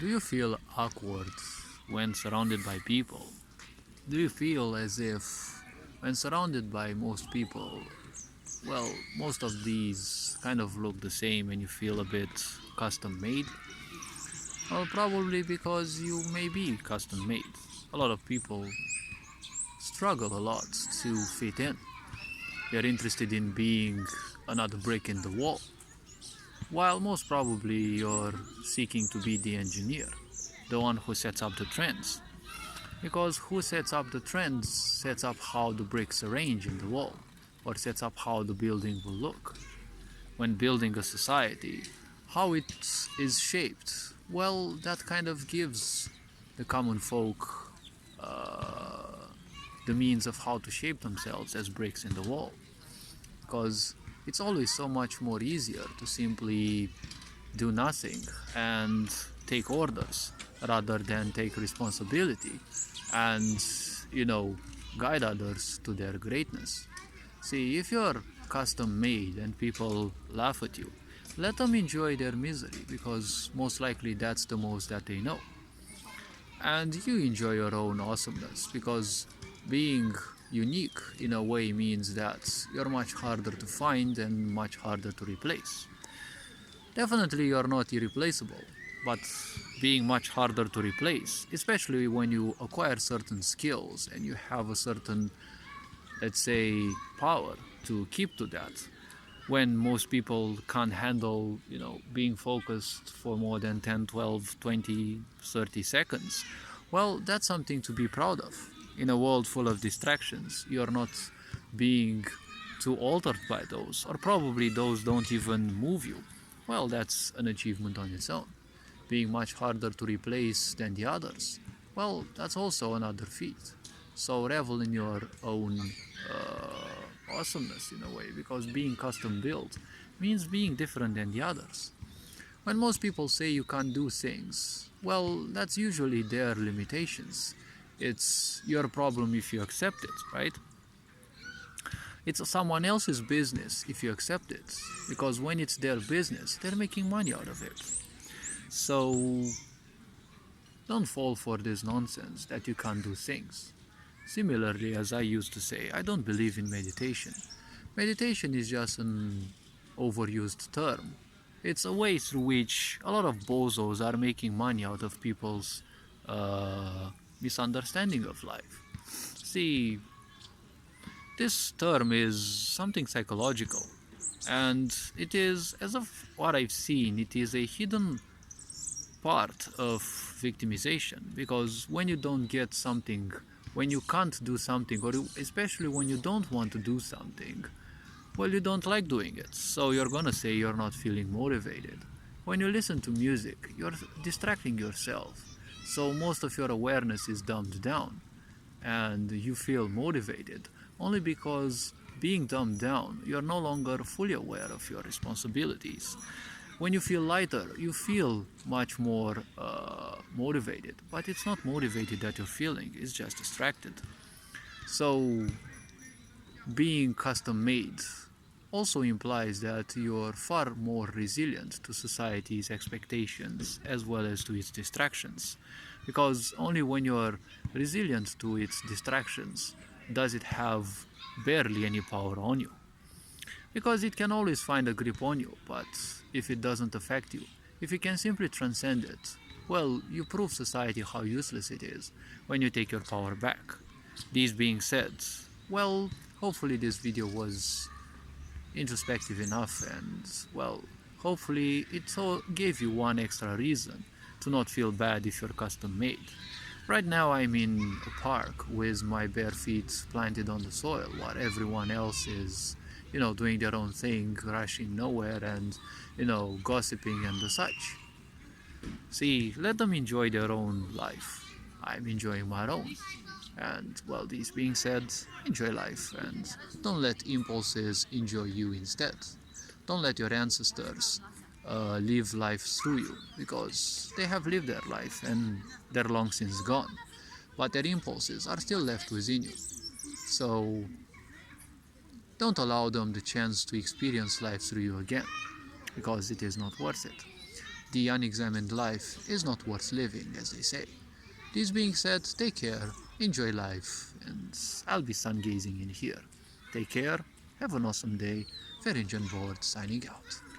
Do you feel awkward when surrounded by people? Do you feel as if when surrounded by most people, well, most of these kind of look the same and you feel a bit custom made? Well, probably because you may be custom made. A lot of people struggle a lot to fit in. They're interested in being another brick in the wall, while most probably you're seeking to be the engineer, the one who sets up the trends. Because who sets up the trends sets up how the bricks arrange in the wall, or sets up how the building will look. When building a society, how it is shaped, well, that kind of gives the common folk the means of how to shape themselves as bricks in the wall. Because it's always so much more easier to simply do nothing and take orders rather than take responsibility and, guide others to their greatness. See, if you're custom made and people laugh at you, let them enjoy their misery because most likely that's the most that they know. And you enjoy your own awesomeness because being unique in a way means that you're much harder to find and much harder to replace. Definitely you're not irreplaceable, but being much harder to replace, especially when you acquire certain skills and you have a certain, let's say, power to keep to that. When most people can't handle, being focused for more than 10, 12, 20, 30 seconds, well, that's something to be proud of. In a world full of distractions, you're not being too altered by those, or probably those don't even move you. Well, that's an achievement on its own. Being much harder to replace than the others, well, that's also another feat. So revel in your own awesomeness in a way, because being custom built means being different than the others. When most people say you can't do things, well, that's usually their limitations. It's your problem if you accept it, right? It's someone else's business if you accept it, because when it's their business, they're making money out of it. So don't fall for this nonsense that you can't do things. Similarly, as I used to say, I don't believe in meditation. Meditation is just an overused term. It's a way through which a lot of bozos are making money out of people's misunderstanding of life. See, this term is something psychological, and it is, as of what I've seen, it is a hidden part of victimization, because when you don't get something, when you can't do something, or especially when you don't want to do something, well, you don't like doing it, so you're gonna say you're not feeling motivated. When you listen to music, you're distracting yourself, so most of your awareness is dumbed down and you feel motivated only because being dumbed down, you're no longer fully aware of your responsibilities. When you feel lighter, you feel much more motivated, but it's not motivated that you're feeling, it's just distracted. So being custom made also implies that you're far more resilient to society's expectations as well as to its distractions, because only when you're resilient to its distractions does it have barely any power on you, because it can always find a grip on you, but if it doesn't affect you, if you can simply transcend it, well, you prove society how useless it is when you take your power back. This being said, well, hopefully this video was introspective enough, and, well, hopefully it gave you one extra reason to not feel bad if you're custom made. Right now I'm in a park with my bare feet planted on the soil while everyone else is, doing their own thing, rushing nowhere and, gossiping and the such. See, let them enjoy their own life. I'm enjoying my own. And, well, this being said, enjoy life and don't let impulses enjoy you instead. Don't let your ancestors live life through you, because they have lived their life and they're long since gone, but their impulses are still left within you. So don't allow them the chance to experience life through you again, because it is not worth it. The unexamined life is not worth living, as they say. This being said, take care, enjoy life, and I'll be sun gazing in here. Take care, have an awesome day. Ferinjan Board signing out.